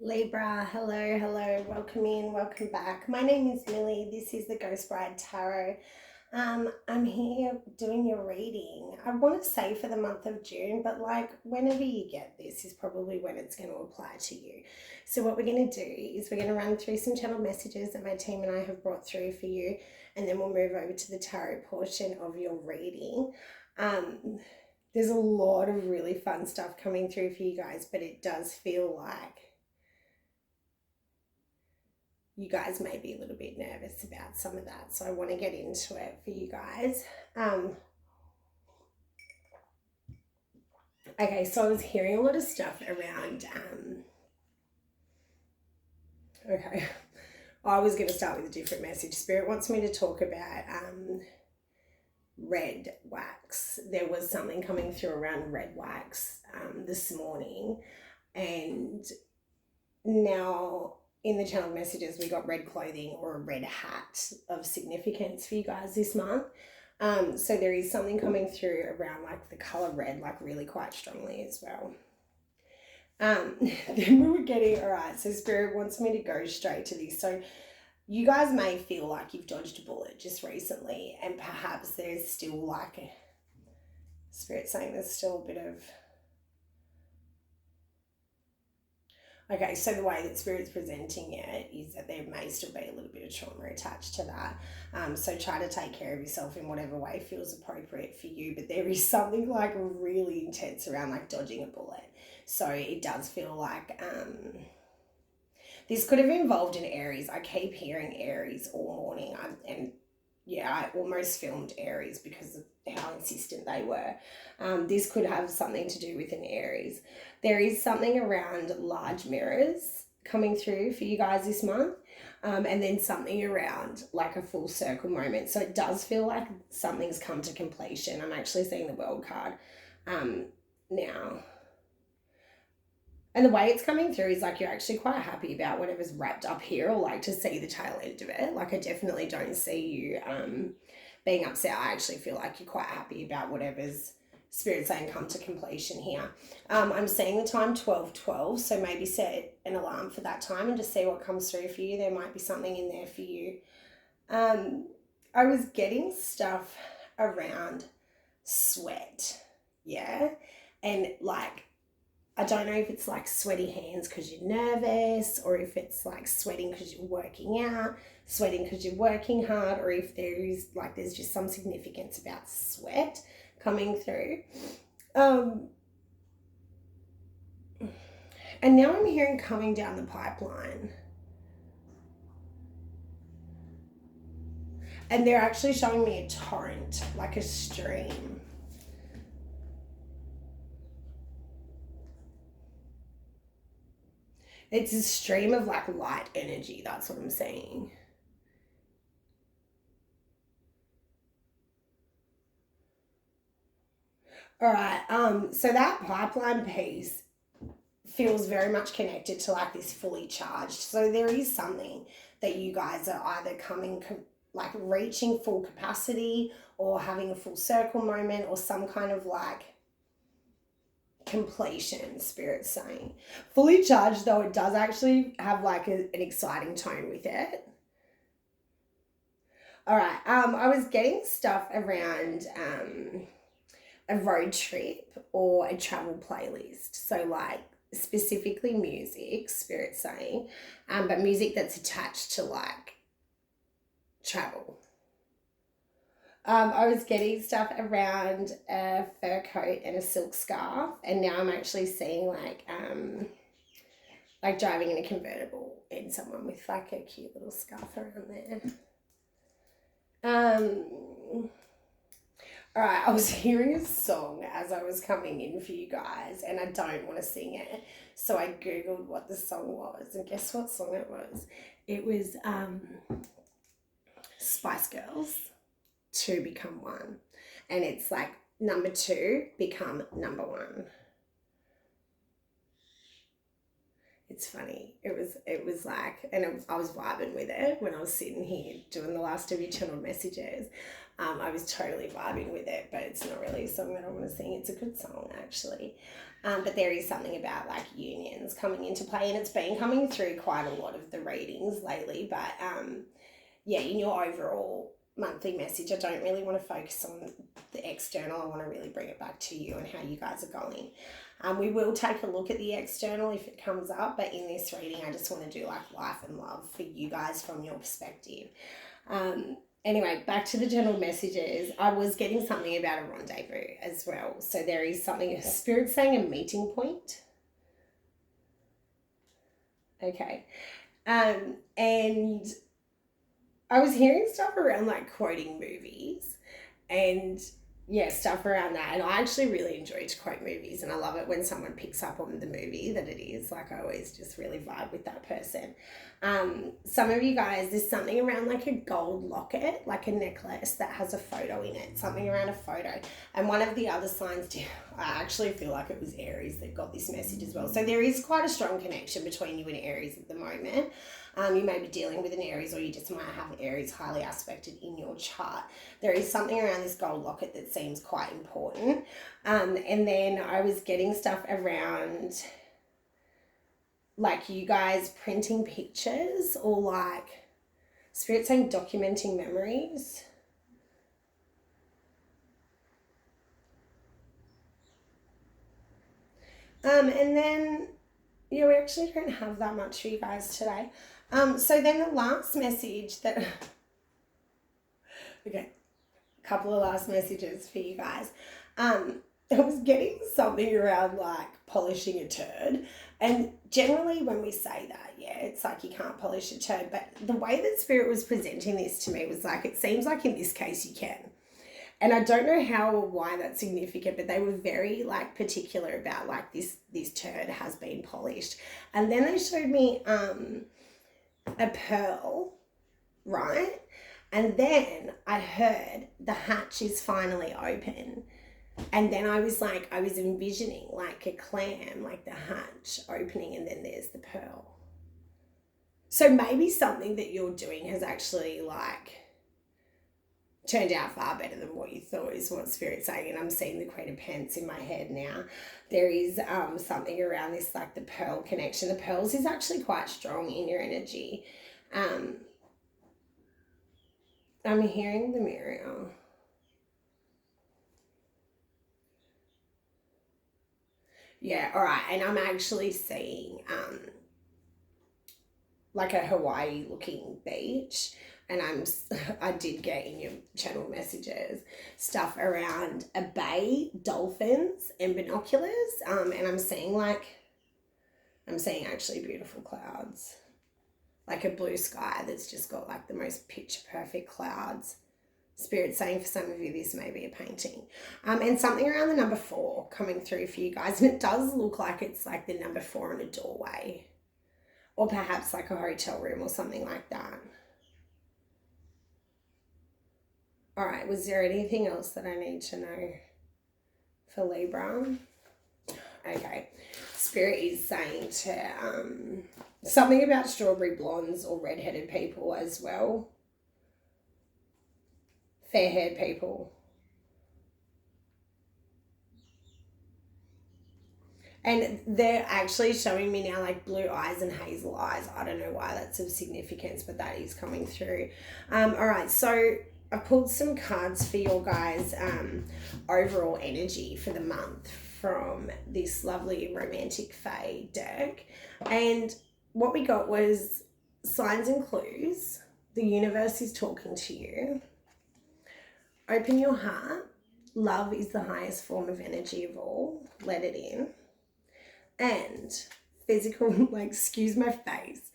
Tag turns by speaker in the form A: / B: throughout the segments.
A: Libra, hello, welcome in, welcome back. My name is Millie. This is the Ghost Bride Tarot. I'm here doing your reading. I want to say for the month of June, but like whenever you get this is probably when it's going to apply to you. So what we're going to do is we're going to run through some channel messages that my team and I have brought through for you, and then we'll move over to the tarot portion of your reading. There's a lot of really fun stuff coming through for you guys, but it does feel like you guys may be a little bit nervous about some of that. So I want to get into it for you guys. Okay, so I was hearing a lot of stuff around, okay, I was going to start with a different message. Spirit wants me to talk about red wax. There was something coming through around red wax this morning, and now in the channel messages we got red clothing or a red hat of significance for you guys this month. So there is something coming through around like the color red, like really quite strongly as well. Then we were getting, all right, so Spirit wants me to go straight to this. So you guys may feel like you've dodged a bullet just recently, and perhaps there's still like a Spirit saying there's still a bit of, okay, so the way that Spirit's presenting it is that there may still be a little bit of trauma attached to that. So try to take care of yourself in whatever way feels appropriate for you. But there is something like really intense around like dodging a bullet. So it does feel like this could have involved an Aries. I keep hearing Aries all morning. I almost filmed Aries because of how insistent they were. This could have something to do with an Aries. There is something around large mirrors coming through for you guys this month, and then something around like a full circle moment. So it does feel like something's come to completion. I'm actually seeing the World card now. And the way it's coming through is like you're actually quite happy about whatever's wrapped up here, or like to see the tail end of it. Like I definitely don't see you being upset. I actually feel like you're quite happy about whatever's Spirit saying come to completion here. I'm seeing the time 12:12, so maybe set an alarm for that time and just see what comes through for you. There might be something in there for you. I was getting stuff around sweat, yeah, and like I don't know if it's like sweaty hands because you're nervous, or if it's like sweating because you're working out, sweating because you're working hard, or if there's just some significance about sweat coming through. And now I'm hearing coming down the pipeline. And they're actually showing me a torrent, like a stream. It's a stream of like light energy. That's what I'm saying. All right. So that pipeline piece feels very much connected to like this fully charged. So there is something that you guys are either like reaching full capacity, or having a full circle moment, or some kind of like completion. Spirit's saying fully charged, though it does actually have like an exciting tone with it. All right. I was getting stuff around a road trip or a travel playlist. So like specifically music, Spirit saying, but music that's attached to like travel. I was getting stuff around a fur coat and a silk scarf, and now I'm actually seeing like driving in a convertible and someone with like a cute little scarf around there. All right, I was hearing a song as I was coming in for you guys, and I don't want to sing it, so I googled what the song was, and guess what song it was? It was Spice Girls, Two Become One, and it's like number two become number one. It's funny. It was like, and I was vibing with it when I was sitting here doing the last of your channel messages. I was totally vibing with it, but it's not really a song that I want to sing. It's a good song, actually. But there is something about like unions coming into play, and it's been coming through quite a lot of the readings lately. But yeah, in your overall monthly message, I don't really want to focus on the external. I want to really bring it back to you and how you guys are going. We will take a look at the external if it comes up, but in this reading, I just want to do like life and love for you guys from your perspective. Anyway, back to the general messages. I was getting something about a rendezvous as well. So there is something, Spirit saying a meeting point. Okay. And I was hearing stuff around like quoting movies and yeah, stuff around that. And I actually really enjoy to quote movies, and I love it when someone picks up on the movie that it is. Like, I always just really vibe with that person. Some of you guys, there's something around like a gold locket, like a necklace that has a photo in it, something around a photo. And one of the other signs, I actually feel like it was Aries that got this message as well. So there is quite a strong connection between you and Aries at the moment. You may be dealing with an Aries, or you just might have an Aries highly aspected in your chart. There is something around this gold locket that seems quite important. And then I was getting stuff around like you guys printing pictures, or like Spirit saying documenting memories. And then, yeah, we actually don't have that much for you guys today. So then the last message that, okay, a couple of last messages for you guys. I was getting something around like polishing a turd. And generally when we say that, yeah, it's like you can't polish a turd. But the way that Spirit was presenting this to me was like, it seems like in this case you can. And I don't know how or why that's significant, but they were very like particular about like this turd has been polished. And then they showed me a pearl, right? And then I heard the hatch is finally open. And then I was envisioning like a clam, like the hatch opening, and then there's the pearl. So maybe something that you're doing has actually like turned out far better than what you thought, is what Spirit's saying. And I'm seeing the Queen of Pence in my head now. There is something around this, like the pearl connection. The pearls is actually quite strong in your energy. I'm hearing the mirror. Yeah, all right. And I'm actually seeing like a Hawaii looking beach. And I did get in your channel messages stuff around a bay, dolphins, and binoculars. And I'm seeing actually beautiful clouds, like a blue sky that's just got like the most picture perfect clouds. Spirit saying for some of you this may be a painting. And something around the number 4 coming through for you guys. And it does look like it's like the number 4 in a doorway, or perhaps like a hotel room or something like that. All right, was there anything else that I need to know for Libra? Okay, Spirit is saying to something about strawberry blondes or redheaded people as well. Fair-haired people. And they're actually showing me now like blue eyes and hazel eyes. I don't know why that's of significance, but that is coming through. All right, so I pulled some cards for your guys' overall energy for the month from this lovely romantic fae deck. And what we got was signs and clues. The universe is talking to you. Open your heart. Love is the highest form of energy of all. Let it in. And physical, like, excuse my face,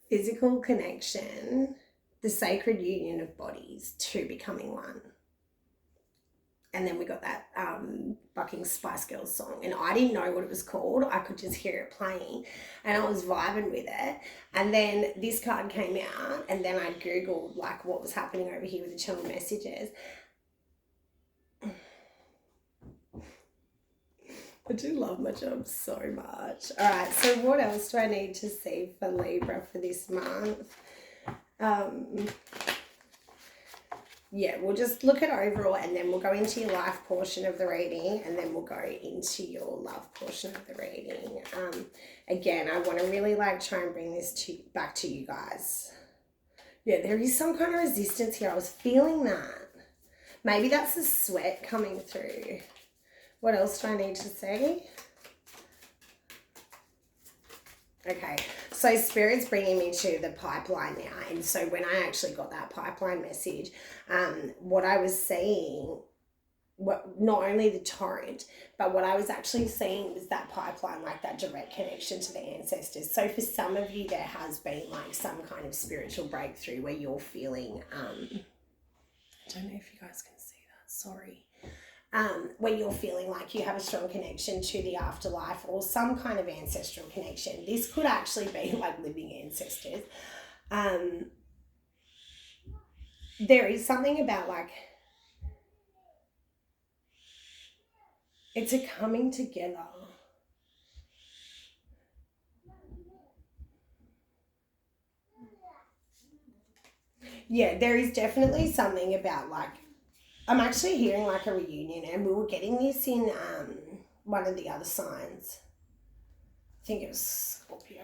A: physical connection, the sacred union of bodies, two becoming one. And then we got that fucking Spice Girls song. And I didn't know what it was called. I could just hear it playing. And I was vibing with it. And then this card came out. And then I Googled, like, what was happening over here with the channel messages. I do love my job so much. All right, so what else do I need to see for Libra for this month? Yeah, we'll just look at overall, and then we'll go into your life portion of the reading, and then we'll go into your love portion of the reading. Again, I want to really try and bring this back to you guys. Yeah, there is some kind of resistance here. I was feeling that. Maybe that's the sweat coming through. What else do I need to say? Okay, so Spirit's bringing me to the pipeline now. And so when I actually got that pipeline message, what I was seeing, not only the torrent, but what I was actually seeing was that pipeline, like that direct connection to the ancestors. So for some of you, there has been some kind of spiritual breakthrough where you're feeling, I don't know if you guys can see that, sorry. When you're feeling like you have a strong connection to the afterlife or some kind of ancestral connection. This could actually be living ancestors. There is something about it's a coming together. Yeah, there is definitely something about I'm actually hearing a reunion, and we were getting this in one of the other signs. I think it was Scorpio.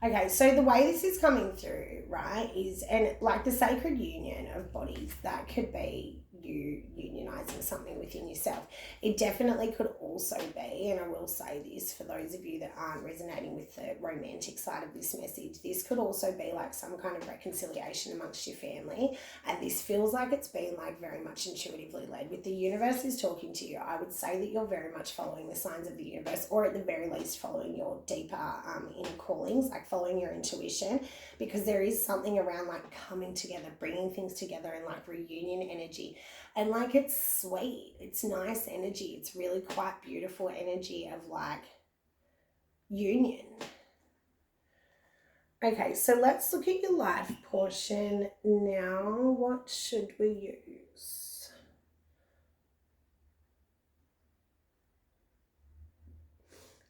A: Okay, so the way this is coming through, right, is, and the sacred union of bodies, that could be you unionizing something within yourself. It definitely could also be, and I will say this for those of you that aren't resonating with the romantic side of this message, this could also be some kind of reconciliation amongst your family. And this feels like it's been very much intuitively led. With the universe is talking to you, I would say that you're very much following the signs of the universe, or at the very least following your deeper inner callings, following your intuition, because there is something around coming together, bringing things together, and reunion energy. And it's sweet, it's nice energy, it's really quite beautiful energy of union. Okay, so let's look at your life portion now. What should we use?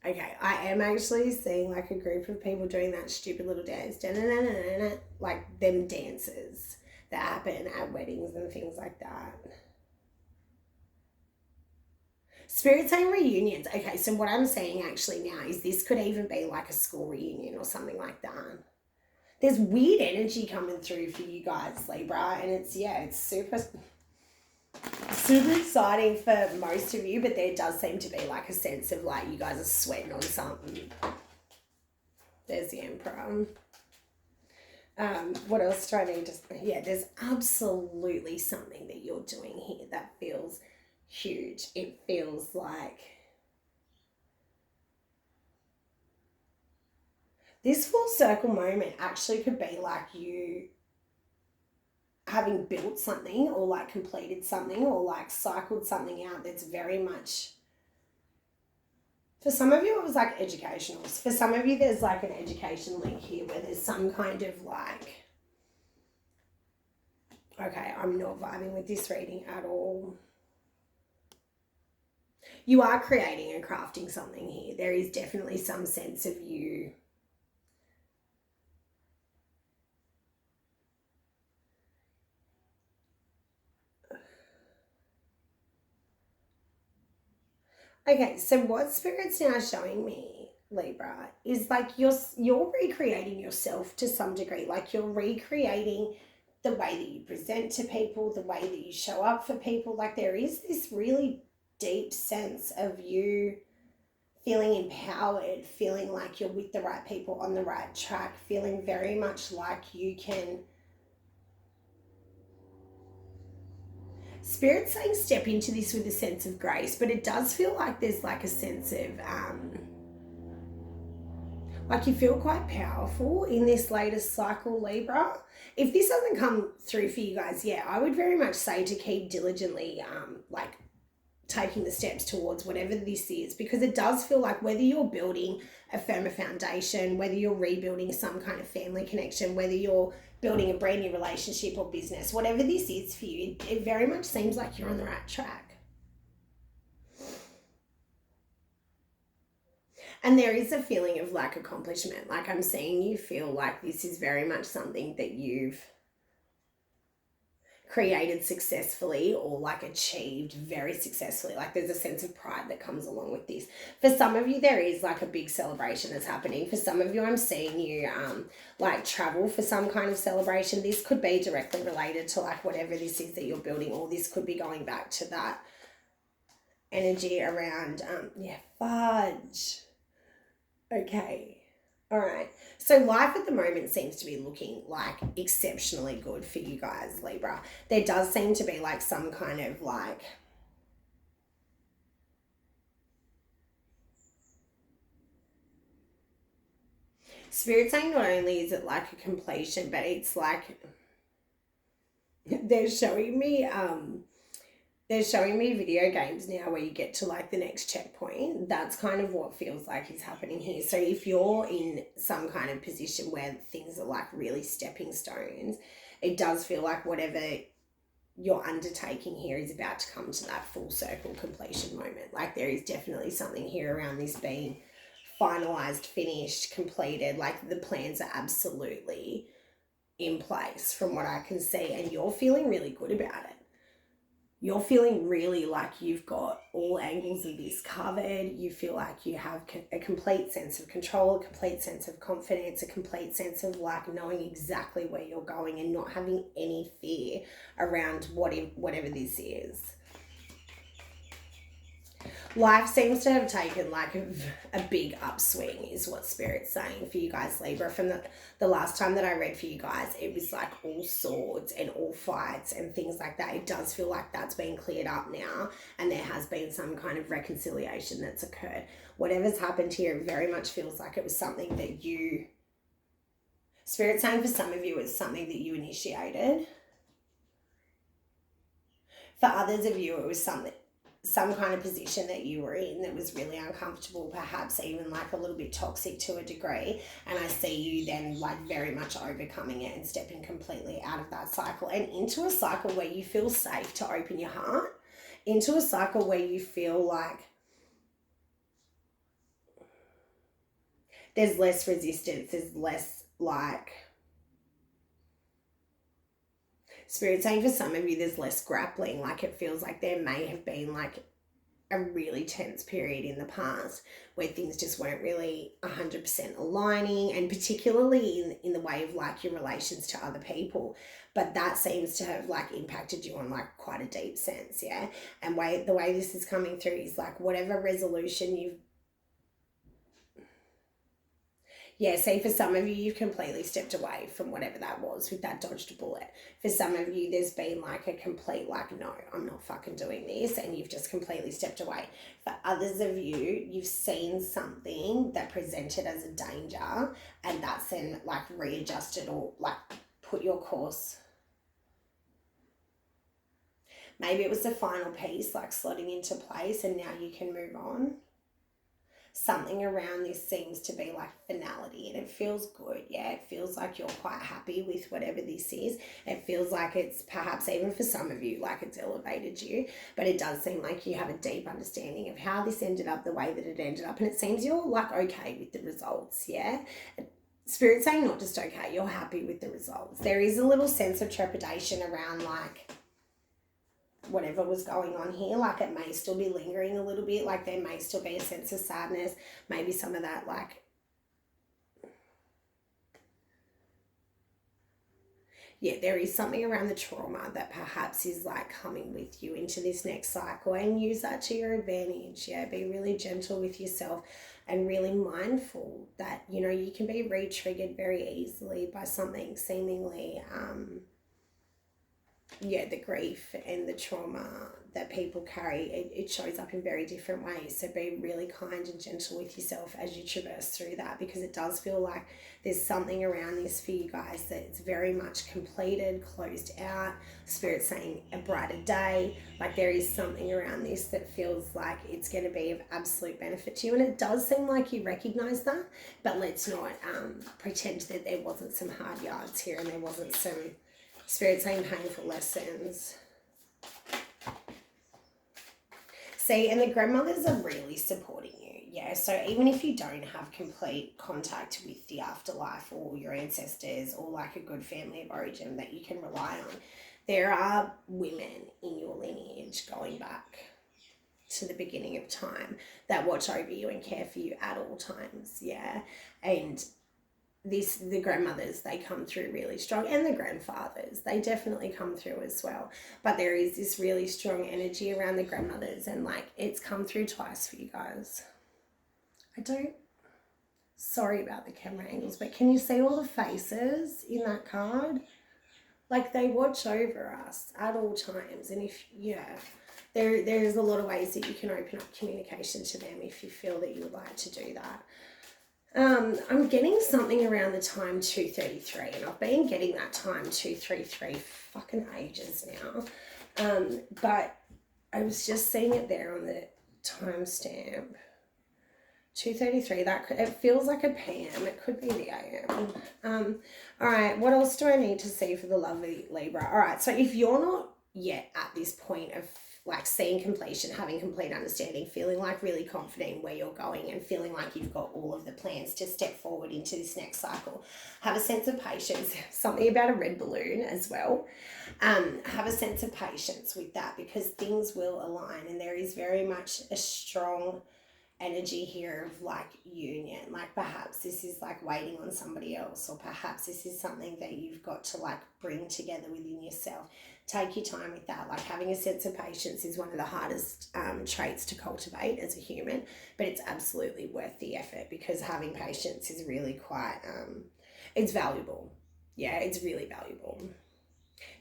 A: Okay, I am actually seeing a group of people doing that stupid little dance, them dances that happen at weddings and things like that. Spirit saying reunions. Okay, so what I'm saying actually now is this could even be a school reunion or something like that. There's weird energy coming through for you guys, Libra, and it's super exciting for most of you, but there does seem to be a sense of you guys are sweating on something. There's the Emperor. What else do I need to... Yeah, there's absolutely something that you're doing here that feels huge. It feels this full circle moment actually could be you having built something or completed something or cycled something out that's very much... For some of you, it was educational. For some of you, there's an education link here where there's some kind of okay, I'm not vibing with this reading at all. You are creating and crafting something here. There is definitely some sense of you Okay, so what Spirit's now showing me, Libra, is you're recreating yourself to some degree. You're recreating the way that you present to people, the way that you show up for people. There is this really deep sense of you feeling empowered, feeling like you're with the right people on the right track, feeling very much like you can... Spirit's saying step into this with a sense of grace, but it does feel like there's a sense of you feel quite powerful in this latest cycle, Libra. If this doesn't come through for you guys, I would very much say to keep diligently taking the steps towards whatever this is, because it does feel like whether you're building a firmer foundation, whether you're rebuilding some kind of family connection, whether you're building a brand new relationship or business, whatever this is for you, it very much seems like you're on the right track. And there is a feeling of like accomplishment. Like I'm seeing you feel like this is very much something that you've created successfully or like achieved very successfully. Like there's a sense of pride that comes along with this. For some of you, there is like a big celebration that's happening. For some of you, I'm seeing you like travel for some kind of celebration. This could be directly related to like whatever this is that you're building, or this could be going back to that energy around, fudge. Okay. All right. So life at the moment seems to be looking like exceptionally good for you guys, Libra. There does seem to be like some kind of like Spirit saying not only is it like a completion, but it's like they're showing me video games now where you get to like the next checkpoint. That's kind of what feels like is happening here. So if you're in some kind of position where things are like really stepping stones, it does feel like whatever you're undertaking here is about to come to that full circle completion moment. Like there is definitely something here around this being finalized, finished, completed. Like the plans are absolutely in place from what I can see, and you're feeling really good about it. You're feeling really like you've got all angles of this covered. You feel like you have a complete sense of control, a complete sense of confidence, a complete sense of like knowing exactly where you're going and not having any fear around whatever this is. Life seems to have taken like a big upswing is what Spirit's saying for you guys, Libra. From the last time that I read for you guys, it was like all swords and all fights and things like that. It does feel like that's been cleared up now, and there has been some kind of reconciliation that's occurred. Whatever's happened here very much feels like it was something that you... Spirit's saying for some of you it's something that you initiated. For others of you it was some kind of position that you were in that was really uncomfortable, perhaps even like a little bit toxic to a degree. And I see you then like very much overcoming it and stepping completely out of that cycle and into a cycle where you feel safe to open your heart, into a cycle where you feel like there's less resistance, there's less like... Spirit saying for some of you there's less grappling. Like it feels like there may have been like a really tense period in the past where things just weren't really 100% aligning, and particularly in the way of like your relations to other people. But that seems to have like impacted you on like quite a deep sense, yeah? And the way this is coming through is like whatever resolution you've... Yeah, see, for some of you, you've completely stepped away from whatever that was with that dodged bullet. For some of you, there's been like a complete like, no, I'm not fucking doing this, and you've just completely stepped away. For others of you, you've seen something that presented as a danger, and that's then like readjusted or like put your course. Maybe it was the final piece like slotting into place, and now you can move on. Something around this seems to be like finality, and it feels good. Yeah, it feels like you're quite happy with whatever this is. It feels like it's perhaps even for some of you like it's elevated you, but it does seem like you have a deep understanding of how this ended up the way that it ended up, and it seems you're like okay with the results. Yeah, Spirit's saying not just okay, you're happy with the results. There is a little sense of trepidation around like whatever was going on here, like it may still be lingering a little bit, like there may still be a sense of sadness, maybe some of that like, yeah, there is something around the trauma that perhaps is like coming with you into this next cycle, and use that to your advantage. Yeah, be really gentle with yourself and really mindful that, you know, you can be re-triggered very easily by something seemingly the grief and the trauma that people carry, it shows up in very different ways. So be really kind and gentle with yourself as you traverse through that, because it does feel like there's something around this for you guys that it's very much completed, closed out. Spirit's saying a brighter day. Like there is something around this that feels like it's going to be of absolute benefit to you. And it does seem like you recognize that, but let's not pretend that there wasn't some hard yards here and there wasn't some Spirit saying painful lessons. See, and the grandmothers are really supporting you. Yeah, so even if you don't have complete contact with the afterlife or your ancestors or like a good family of origin that you can rely on, there are women in your lineage going back to the beginning of time that watch over you and care for you at all times. Yeah, and the grandmothers, they come through really strong, and the grandfathers, they definitely come through as well. But there is this really strong energy around the grandmothers, and like it's come through twice for you guys. Sorry about the camera angles, but can you see all the faces in that card? Like they watch over us at all times. And if, there's a lot of ways that you can open up communication to them if you feel that you would like to do that. I'm getting something around the time 233, and I've been getting that time 233 fucking ages now. But I was just seeing it there on the timestamp. 233, it feels like a PM. It could be the AM. All right, what else do I need to see for the lovely Libra? All right, so if you're not yet at this point of like seeing completion, having complete understanding, feeling like really confident in where you're going and feeling like you've got all of the plans to step forward into this next cycle, have a sense of patience. Something about a red balloon as well. Have a sense of patience with that, because things will align, and there is very much a strong energy here of like union. Like perhaps this is like waiting on somebody else, or perhaps this is something that you've got to like bring together within yourself. Take your time with that. Like having a sense of patience is one of the hardest traits to cultivate as a human, but it's absolutely worth the effort, because having patience is really quite it's valuable. Yeah, it's really valuable.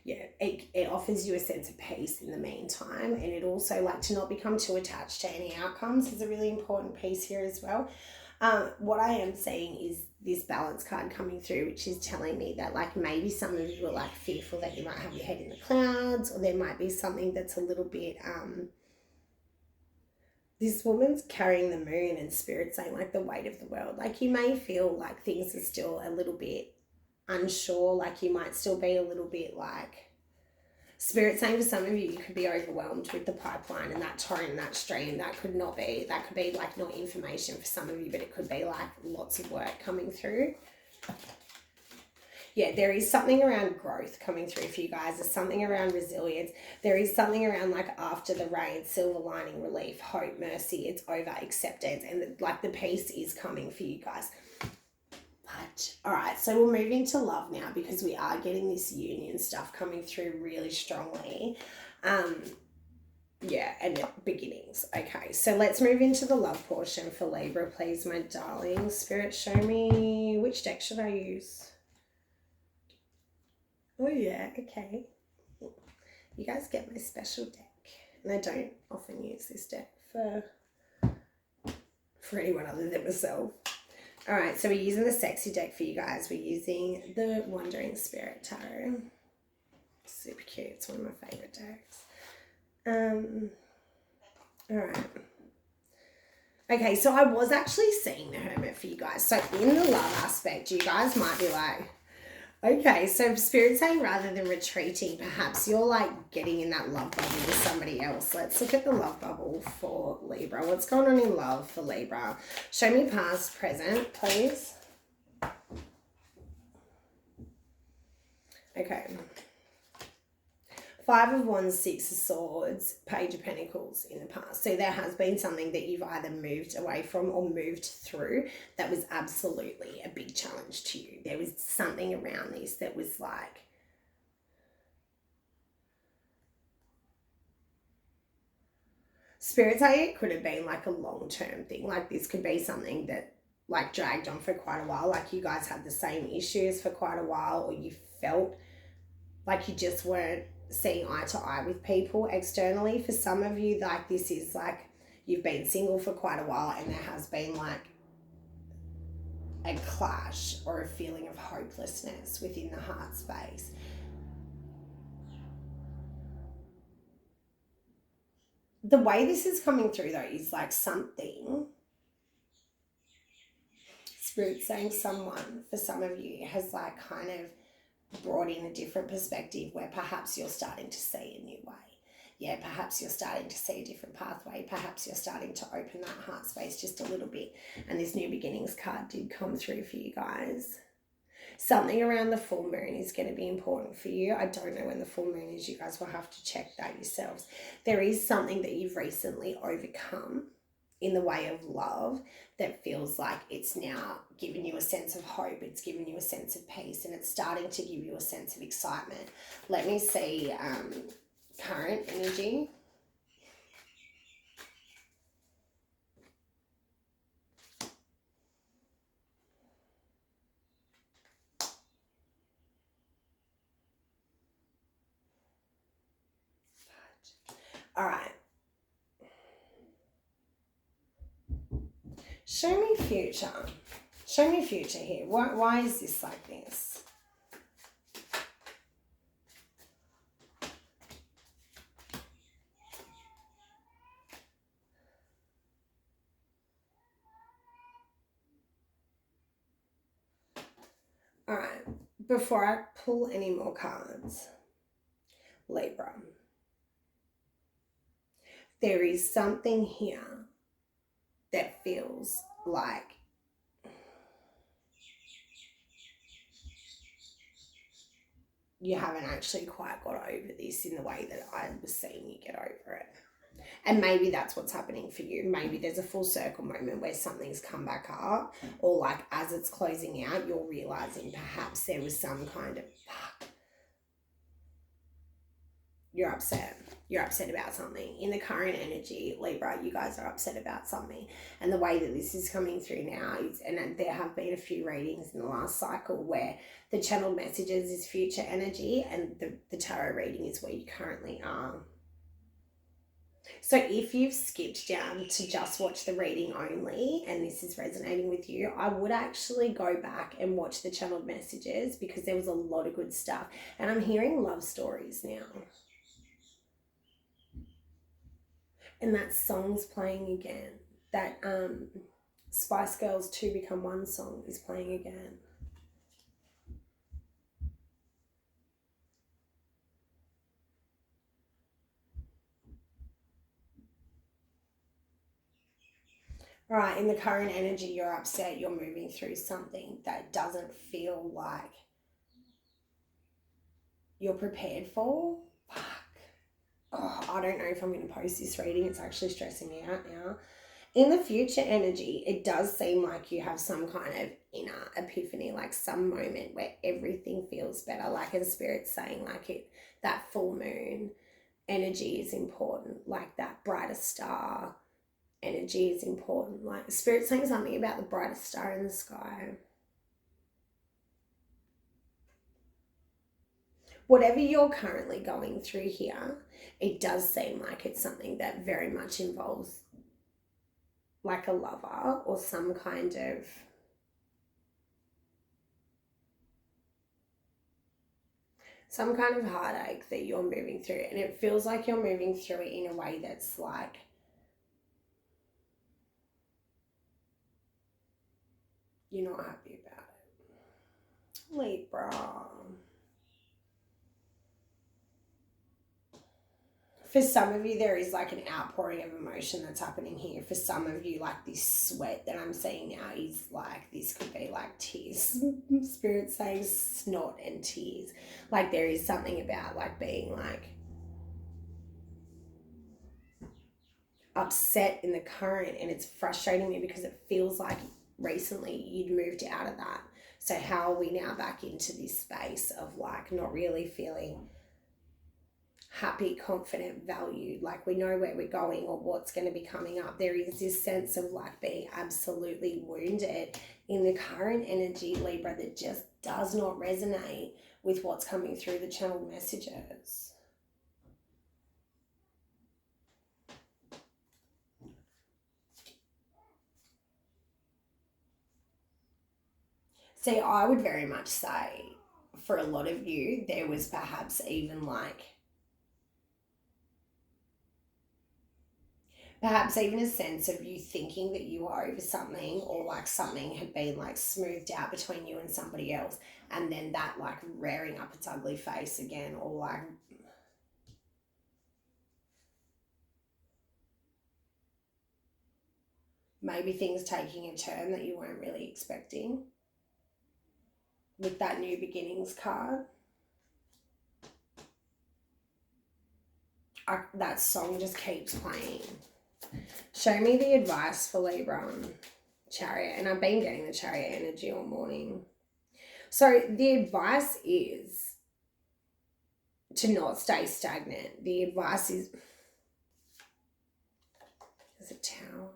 A: Yeah, it offers you a sense of peace in the meantime, and it also, like, to not become too attached to any outcomes is a really important piece here as well. What I am seeing is this balance card coming through, which is telling me that like maybe some of you are like fearful that you might have your head in the clouds, or there might be something that's a little bit this woman's carrying the moon, and Spirit saying like the weight of the world. Like you may feel like things are still a little bit unsure, like you might still be a little bit like, Spirit saying for some of you, you could be overwhelmed with the pipeline and that torrent, that stream. That could be like not information for some of you, but it could be like lots of work coming through. Yeah, there is something around growth coming through for you guys. There's something around resilience. There is something around like after the rain, silver lining, relief, hope, mercy. It's over, acceptance, and like the peace is coming for you guys. But all right, so we're moving to love now, because we are getting this union stuff coming through really strongly. Yeah, and beginnings. Okay, so let's move into the love portion for Libra, please, my darling. Spirit, show me, which deck should I use? Oh yeah, okay. You guys get my special deck, and I don't often use this deck for anyone other than myself. All right, so we're using the sexy deck for you guys. We're using the Wandering Spirit Tarot. Super cute. It's one of my favorite decks. All right. Okay, so I was actually seeing the Hermit for you guys. So in the love aspect, you guys might be like, okay, so Spirit saying rather than retreating, perhaps you're like getting in that love bubble with somebody else. Let's look at the love bubble for Libra. What's going on in love for Libra? Show me past, present, please. Okay. 5 of Wands, 6 of Swords, Page of Pentacles in the past. So there has been something that you've either moved away from or moved through that was absolutely a big challenge to you. There was something around this that was like, Spirit say it could have been like a long-term thing. Like this could be something that like dragged on for quite a while. Like you guys had the same issues for quite a while, or you felt like you just weren't seeing eye to eye with people externally. For some of you, like this is like you've been single for quite a while and there has been like a clash or a feeling of hopelessness within the heart space. The way this is coming through though is like something, Spirit saying someone for some of you has like kind of brought in a different perspective where perhaps you're starting to see a new way. Yeah, perhaps you're starting to see a different pathway. Perhaps you're starting to open that heart space just a little bit. And this new beginnings card did come through for you guys. Something around the full moon is going to be important for you. I don't know when the full moon is. You guys will have to check that yourselves. There is something that you've recently overcome in the way of love that feels like it's now given you a sense of hope. It's given you a sense of peace, and it's starting to give you a sense of excitement. Let me see current energy. All right. Show me future. Show me future here. Why is this like this? All right. Before I pull any more cards, Libra, there is something here that feels like you haven't actually quite got over this in the way that I was seeing you get over it. And maybe that's what's happening for you. Maybe there's a full circle moment where something's come back up, or like as it's closing out, you're realizing perhaps there was some kind of you're upset. You're upset about something. In the current energy, Libra, you guys are upset about something. And the way that this is coming through now is, and there have been a few readings in the last cycle where the channeled messages is future energy and the tarot reading is where you currently are. So if you've skipped down to just watch the reading only and this is resonating with you, I would actually go back and watch the channeled messages because there was a lot of good stuff. And I'm hearing love stories now. And that song's playing again. That Spice Girls 2 Become One song is playing again. All right, in the current energy, you're upset, you're moving through something that doesn't feel like you're prepared for. Fuck. Oh, I don't know if I'm going to post this reading. It's actually stressing me out now. In the future energy, it does seem like you have some kind of inner epiphany, like some moment where everything feels better, like in Spirit saying like it, that full moon energy is important, like that brighter star energy is important. Like Spirit saying something about the brightest star in the sky. Whatever you're currently going through here, it does seem like it's something that very much involves like a lover or some kind of heartache that you're moving through. And it feels like you're moving through it in a way that's like you're not happy about it. Libra. For some of you, there is like an outpouring of emotion that's happening here. For some of you, like this sweat that I'm seeing now is like, this could be like tears. Spirit saying snot and tears. Like there is something about like being like upset in the current, and it's frustrating me because it feels like recently you'd moved out of that. So how are we now back into this space of like not really feeling happy, confident, valued, like we know where we're going or what's going to be coming up? There is this sense of like being absolutely wounded in the current energy, Libra, that just does not resonate with what's coming through the channeled messages. See, I would very much say for a lot of you, there was perhaps even perhaps even a sense of you thinking that you were over something, or like something had been like smoothed out between you and somebody else, and then that like rearing up its ugly face again, or like maybe things taking a turn that you weren't really expecting with that new beginnings card. That song just keeps playing. Show me the advice for Libra on Chariot. And I've been getting the Chariot energy all morning. So the advice is to not stay stagnant. The advice is, there's a Tower.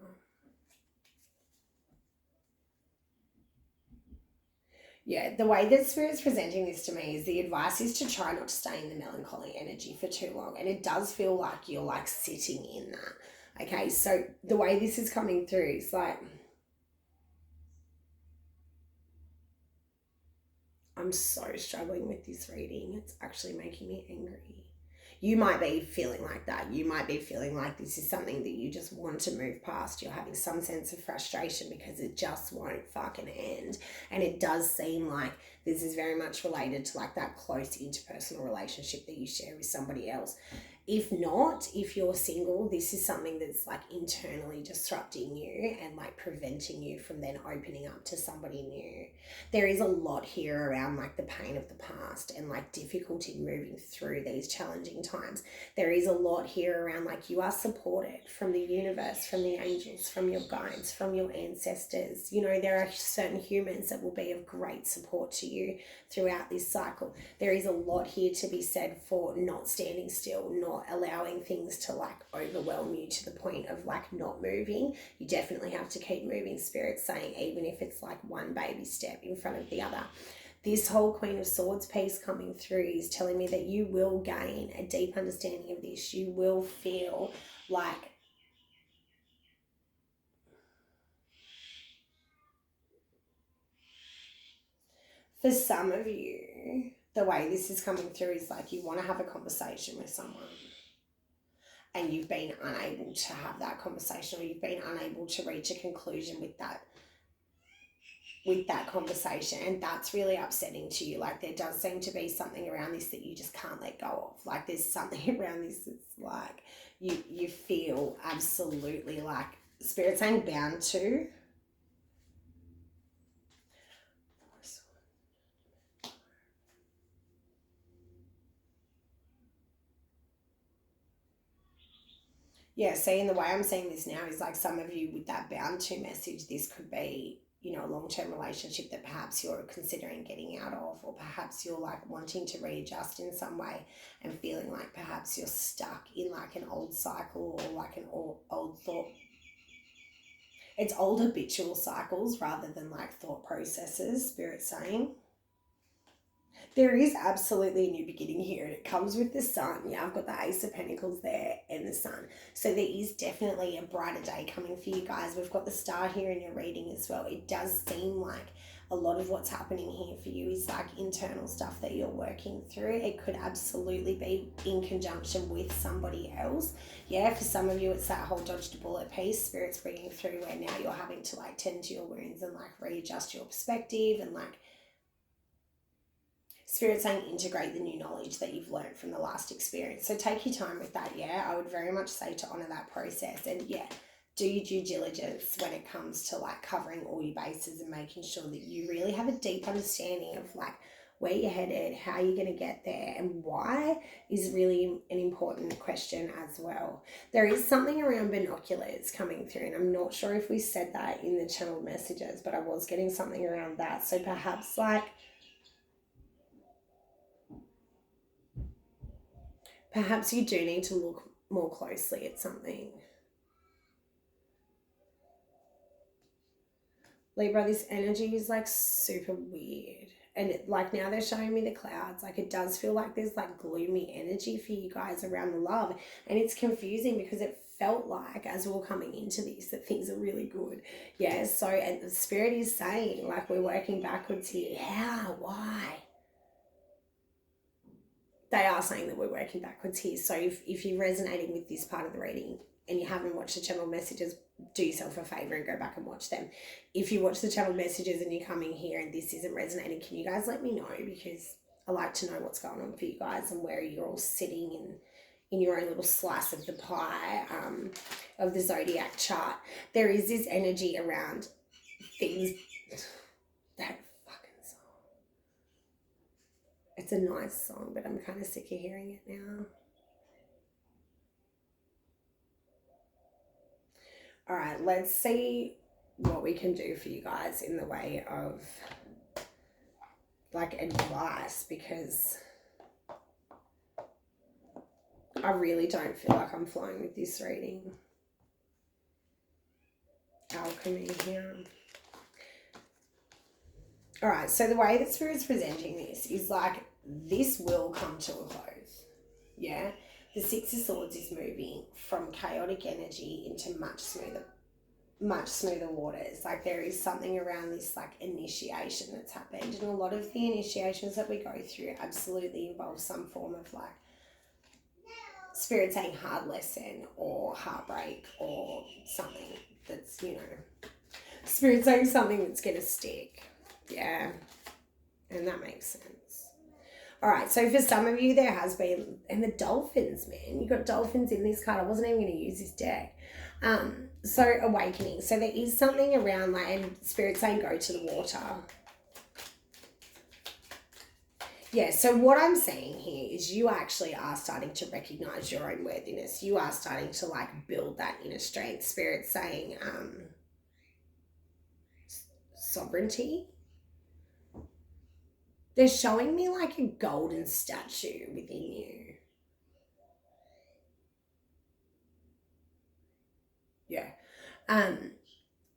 A: Yeah, the way that Spirit's presenting this to me is the advice is to try not to stay in the melancholy energy for too long. And it does feel like you're like sitting in that. Okay, so the way this is coming through is like, I'm so struggling with this reading. It's actually making me angry. You might be feeling like that. You might be feeling like this is something that you just want to move past. You're having some sense of frustration because it just won't fucking end. And it does seem like this is very much related to like that close interpersonal relationship that you share with somebody else. If not, if you're single, this is something that's like internally disrupting you and like preventing you from then opening up to somebody new. There is a lot here around like the pain of the past and like difficulty moving through these challenging times. There is a lot here around like you are supported from the universe, from the angels, from your guides, from your ancestors. You know, there are certain humans that will be of great support to you throughout this cycle. There is a lot here to be said for not standing still, not allowing things to like overwhelm you to the point of like not moving. You definitely have to keep moving. Spirit's saying, even if it's like one baby step in front of the other. This whole Queen of Swords piece coming through is telling me that you will gain a deep understanding of this. You will feel like for some of you, the way this is coming through is like you want to have a conversation with someone and you've been unable to have that conversation, or you've been unable to reach a conclusion with that conversation, and that's really upsetting to you. Like there does seem to be something around this that you just can't let go of. Like there's something around this that's like you feel absolutely like Spirit saying bound to. Yeah, see, and the way I'm seeing this now is like some of you with that bound to message, this could be, you know, a long-term relationship that perhaps you're considering getting out of, or perhaps you're like wanting to readjust in some way and feeling like perhaps you're stuck in like an old cycle, or like an old thought. It's old habitual cycles rather than like thought processes, Spirit's saying. There is absolutely a new beginning here, and it comes with the sun. Yeah, I've got the Ace of Pentacles there and the sun. So there is definitely a brighter day coming for you guys. We've got the star here in your reading as well. It does seem like a lot of what's happening here for you is like internal stuff that you're working through. It could absolutely be in conjunction with somebody else. Yeah, for some of you, it's that whole dodged a bullet piece Spirit's bringing through, where now you're having to like tend to your wounds and like readjust your perspective, and like Spirit saying integrate the new knowledge that you've learned from the last experience. So take your time with that, yeah. I would very much say to honour that process, and yeah, do your due diligence when it comes to like covering all your bases and making sure that you really have a deep understanding of like where you're headed, how you're going to get there, and why is really an important question as well. There is something around binoculars coming through, and I'm not sure if we said that in the channeled messages, but I was getting something around that. So perhaps like perhaps you do need to look more closely at something. Libra, this energy is like super weird. And like now they're showing me the clouds. Like it does feel like there's like gloomy energy for you guys around the love. And it's confusing because it felt like as we were coming into this that things are really good. Yeah, so, and the Spirit is saying, like, we're working backwards here. How? Why? They are saying that we're working backwards here. So if you're resonating with this part of the reading and you haven't watched the channel messages, do yourself a favour and go back and watch them. If you watch the channel messages and you're coming here and this isn't resonating, can you guys let me know? Because I like to know what's going on for you guys and where you're all sitting in your own little slice of the pie of the zodiac chart. There is this energy around things. That fucking song. It's a nice song, but I'm kind of sick of hearing it now. All right, let's see what we can do for you guys in the way of like advice, because I really don't feel like I'm flowing with this reading. Alchemy here. All right, so the way that Spirit's presenting this is like this will come to a close. Yeah. The Six of Swords is moving from chaotic energy into much smoother waters. Like there is something around this like initiation that's happened, and a lot of the initiations that we go through absolutely involve some form of like Spirit saying hard lesson or heartbreak or something that's, you know, Spirit saying something that's going to stick. Yeah, and that makes sense. All right, so for some of you, there has been, and the dolphins, man, you got dolphins in this card. I wasn't even going to use this deck. So awakening. So there is something around like, and Spirit saying go to the water. Yeah, so what I'm saying here is you actually are starting to recognize your own worthiness. You are starting to like build that inner strength. Spirit saying sovereignty. They're showing me like a golden statue within you. Yeah.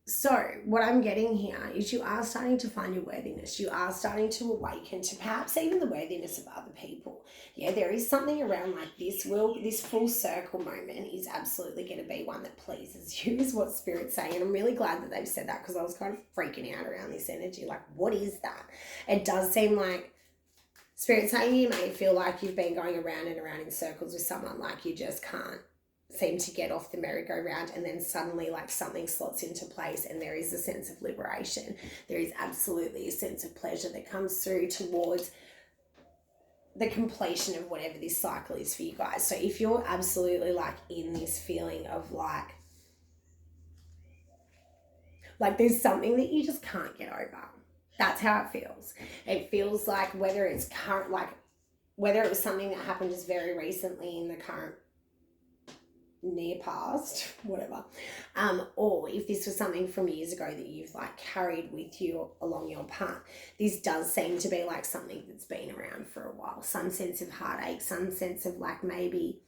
A: So what I'm getting here is you are starting to find your worthiness. You are starting to awaken to perhaps even the worthiness of other people. Yeah, there is something around like this full circle moment is absolutely going to be one that pleases you, is what Spirit's saying. And I'm really glad that they've said that, because I was kind of freaking out around this energy. Like, what is that? It does seem like Spirit's saying you may feel like you've been going around and around in circles with someone, like you just can't seem to get off the merry-go-round, and then suddenly like something slots into place and there is a sense of liberation. There is absolutely a sense of pleasure that comes through towards the completion of whatever this cycle is for you guys. So if you're absolutely like in this feeling of like there's something that you just can't get over, that's how it feels. It feels like whether it's current, like whether it was something that happened just very recently in the current near past, whatever, or if this was something from years ago that you've like carried with you along your path, this does seem to be like something that's been around for a while. Some sense of heartache, some sense of like maybe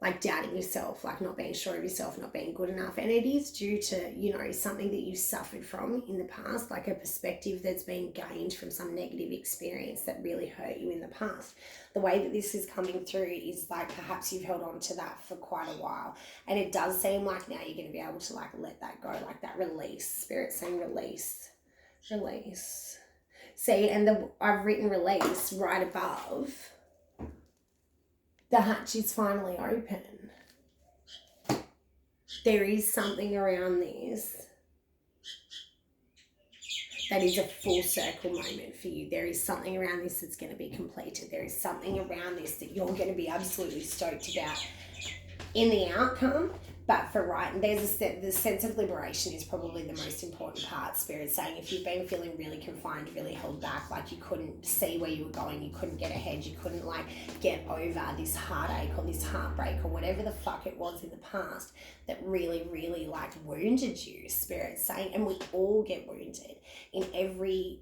A: like doubting yourself, like not being sure of yourself, not being good enough. And it is due to, you know, something that you suffered from in the past, like a perspective that's been gained from some negative experience that really hurt you in the past. The way that this is coming through is like perhaps you've held on to that for quite a while. And it does seem like now you're going to be able to like let that go, like that release. Spirit saying release, release. See, and I've written release right above. The hatch is finally open. There is something around this that is a full circle moment for you. There is something around this that's going to be completed. There is something around this that you're going to be absolutely stoked about in the outcome. But for right, there's the sense of liberation is probably the most important part. Spirit saying if you've been feeling really confined, really held back, like you couldn't see where you were going, you couldn't get ahead, you couldn't like get over this heartache or this heartbreak or whatever the fuck it was in the past that really, really like wounded you, Spirit saying, and we all get wounded in every.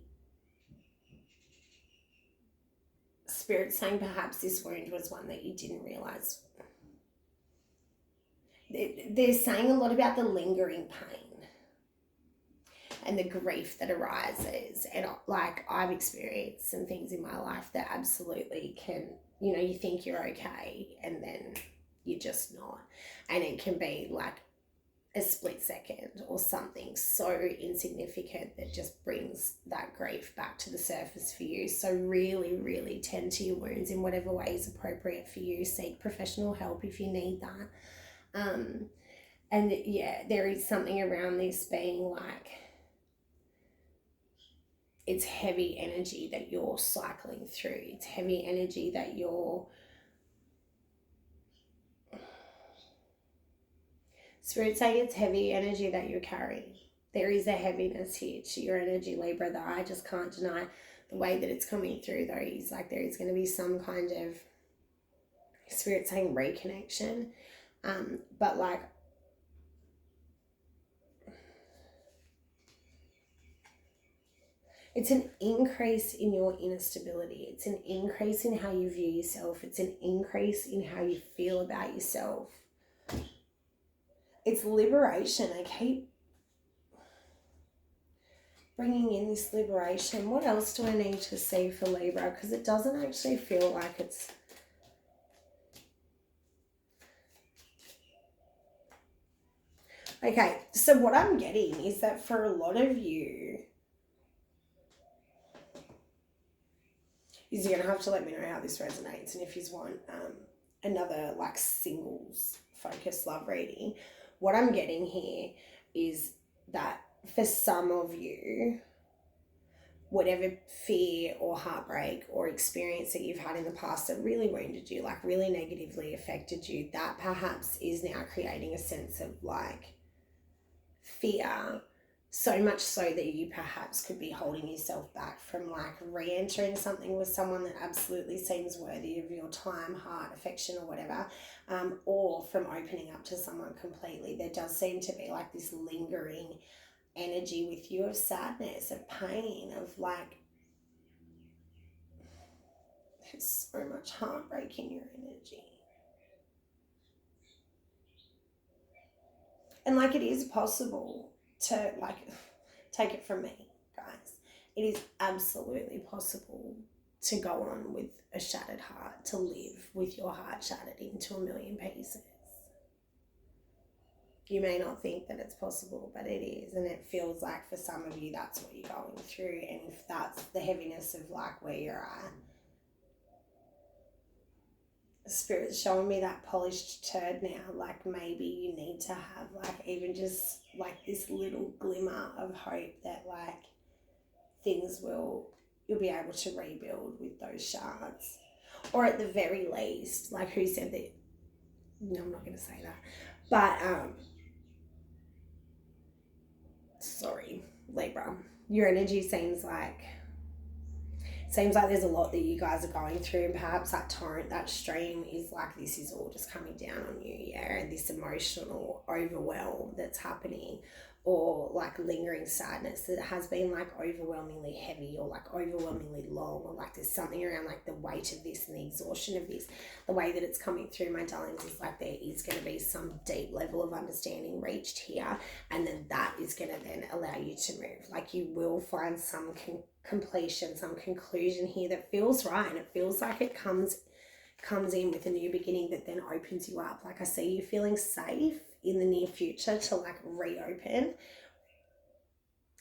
A: Spirit saying perhaps this wound was one that you didn't realize. They're saying a lot about the lingering pain and the grief that arises. And like I've experienced some things in my life that absolutely can, you know, you think you're okay and then You're just not. And it can be like a split second or something so insignificant that just brings that grief back to the surface for you. So really, really tend to your wounds in whatever way is appropriate for you. Seek professional help if you need that. And yeah, there is something around this being like, it's heavy energy that you're cycling through. It's heavy energy that you're, Spirit saying it's heavy energy that you're carrying. There is a heaviness here to your energy, Libra, that I just can't deny. The way that it's coming through, though, is like there is going to be some kind of, Spirit saying reconnection. But like, it's an increase in your inner stability. It's an increase in how you view yourself. It's an increase in how you feel about yourself. It's liberation. I keep bringing in this liberation. What else do I need to see for Libra? Because it doesn't actually feel like it's... Okay, so what I'm getting is that for a lot of you, you're going to have to let me know how this resonates, and if you want another like singles focused love reading, what I'm getting here is that for some of you, whatever fear or heartbreak or experience that you've had in the past that really wounded you, like really negatively affected you, that perhaps is now creating a sense of like fear, so much so that you perhaps could be holding yourself back from like re-entering something with someone that absolutely seems worthy of your time, heart, affection, or whatever, or from opening up to someone completely. There does seem to be like this lingering energy with you of sadness, of pain, of like, there's so much heartbreak in your energy. And like, it is possible to like, take it from me, guys, it is absolutely possible to go on with a shattered heart, to live with your heart shattered into a million pieces. You may not think that it's possible, but it is. And it feels like for some of you, that's what you're going through. And if that's the heaviness of like where you're at, Spirit's showing me that polished turd now. Like maybe you need to have like even just like this little glimmer of hope that like things will, you'll be able to rebuild with those shards. Or at the very least, like who said that? No, I'm not going to say that. But, sorry, Libra, your energy seems like there's a lot that you guys are going through, and perhaps that torrent, that stream is like, this is all just coming down on you, yeah, and this emotional overwhelm that's happening, or like lingering sadness that has been like overwhelmingly heavy or like overwhelmingly long, or like there's something around like the weight of this and the exhaustion of this. The way that it's coming through, my darlings, is like there is going to be some deep level of understanding reached here, and then that is going to then allow you to move. Like you will find some completion, some conclusion here that feels right, and it feels like it comes in with a new beginning that then opens you up. Like I see you feeling safe in the near future to like reopen,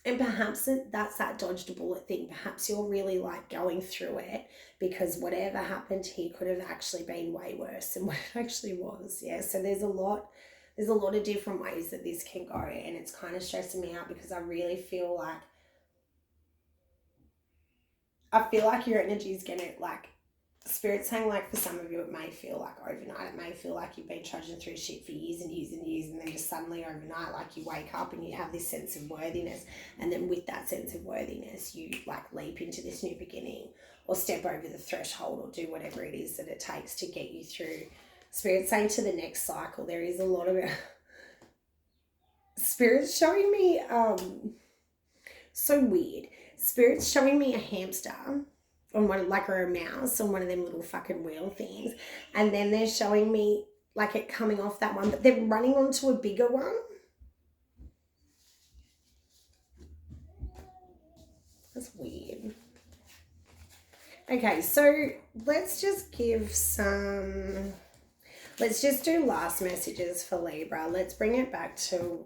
A: and perhaps that's that dodged a bullet thing. Perhaps you're really like going through it because whatever happened here could have actually been way worse than what it actually was. Yeah, so there's a lot of different ways that this can go, and it's kind of stressing me out because I really feel like your energy is gonna like, Spirit's saying like for some of you it may feel like overnight. It may feel like you've been trudging through shit for years and years and years, and then just suddenly overnight like you wake up and you have this sense of worthiness, and then with that sense of worthiness you like leap into this new beginning or step over the threshold or do whatever it is that it takes to get you through. Spirit's saying to the next cycle. There is a lot of Spirit's showing me so weird. Spirit's showing me a hamster on one, like, or a mouse on one of them little fucking wheel things, and then they're showing me like it coming off that one, but they're running onto a bigger one. That's weird. Okay, so let's just give some... Let's just do last messages for Libra. Let's bring it back to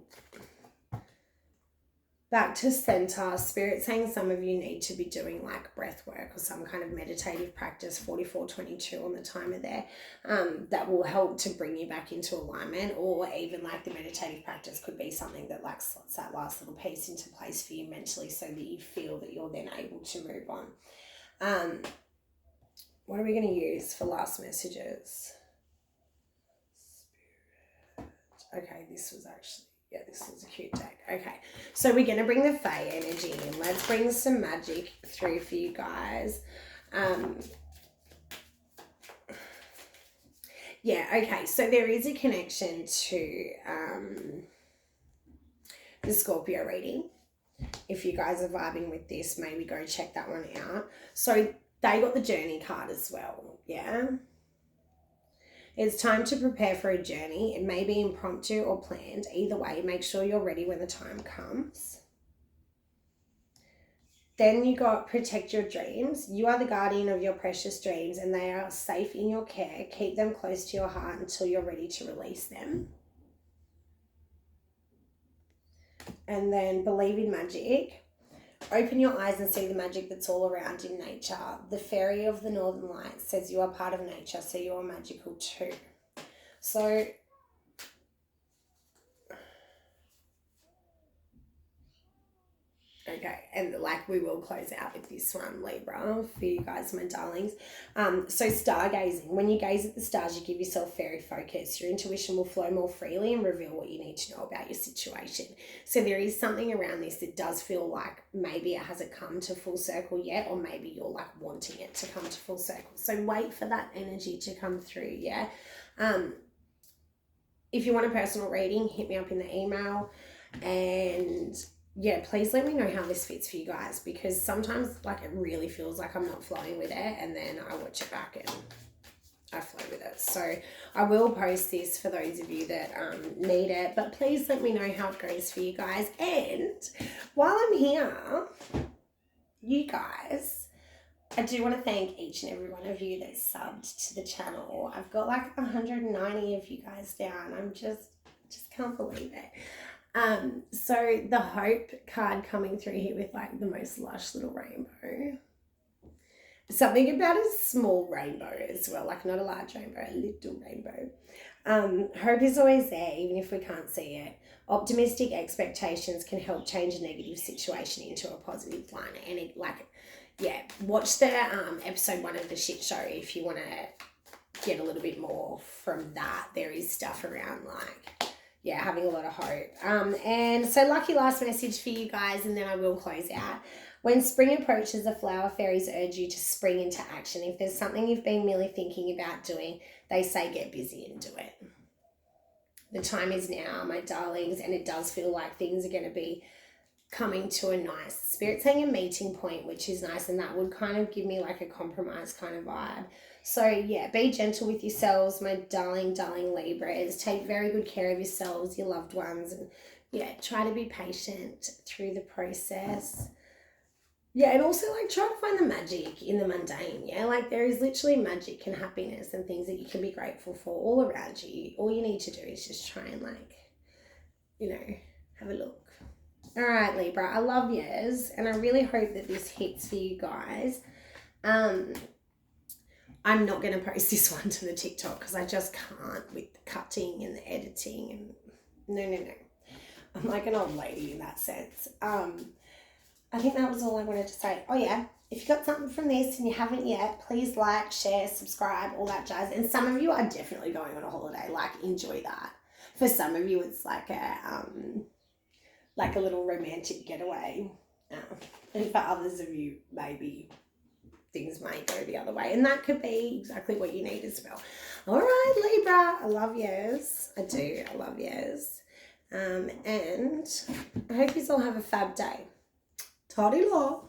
A: center. Spirit saying some of you need to be doing like breath work or some kind of meditative practice, 4422 on the timer there, that will help to bring you back into alignment. Or even like the meditative practice could be something that like slots that last little piece into place for you mentally, so that you feel that you're then able to move on. What are we going to use for last messages? Spirit. Okay, this was a cute deck. Okay, so we're going to bring the Fae energy in. Let's bring some magic through for you guys. Yeah, okay, so there is a connection to the Scorpio reading. If you guys are vibing with this, maybe go check that one out. So they got the journey card as well, yeah? It's time to prepare for a journey. It may be impromptu or planned. Either way, make sure you're ready when the time comes. Then you got protect your dreams. You are the guardian of your precious dreams and they are safe in your care. Keep them close to your heart until you're ready to release them. And then believe in magic. Open your eyes and see the magic that's all around in nature. The fairy of the Northern Lights says you are part of nature, so you are magical too. So, okay, and like we will close out with this one, Libra, for you guys, my darlings. So stargazing. When you gaze at the stars, you give yourself fairy focus. Your intuition will flow more freely and reveal what you need to know about your situation. So there is something around this that does feel like maybe it hasn't come to full circle yet, or maybe you're like wanting it to come to full circle. So wait for that energy to come through, yeah? If you want a personal reading, hit me up in the email, and yeah, please let me know how this fits for you guys, because sometimes like it really feels like I'm not flowing with it, and then I watch it back and I flow with it. So I will post this for those of you that need it, but please let me know how it goes for you guys. And while I'm here, you guys, I do want to thank each and every one of you that subbed to the channel. I've got like 190 of you guys down. I'm just can't believe it. So the hope card coming through here with like the most lush little rainbow. Something about a small rainbow as well, like not a large rainbow, a little rainbow. Hope is always there, even if we can't see it. Optimistic expectations can help change a negative situation into a positive one. And it like, yeah, watch the episode 1 of the shit show if you want to get a little bit more from that. There is stuff around like, yeah, having a lot of hope. And so lucky last message for you guys, and then I will close out. When spring approaches, the flower fairies urge you to spring into action. If there's something you've been merely thinking about doing, they say get busy and do it. The time is now, my darlings, and it does feel like things are going to be coming to a nice, Spirit saying a meeting point, which is nice, and that would kind of give me like a compromise kind of vibe. So yeah, be gentle with yourselves, my darling Libras. Take very good care of yourselves, your loved ones, and yeah, try to be patient through the process. Yeah, and also like try to find the magic in the mundane, yeah? Like there is literally magic and happiness and things that you can be grateful for all around you. All you need to do is just try and like, you know, have a look. All right, Libra, I love yous, and I really hope that this hits for you guys. I'm not going to post this one to the TikTok because I just can't with the cutting and the editing, and no. I'm like an old lady in that sense. I think that was all I wanted to say. Oh yeah, if you got something from this and you haven't yet, please like, share, subscribe, all that jazz. And some of you are definitely going on a holiday, like enjoy that. For some of you, it's like a little romantic getaway. And for others of you, maybe things might go the other way, and that could be exactly what you need as well. All right, Libra, I love yous. I do, I love yous. And I hope you all have a fab day. Toddy law.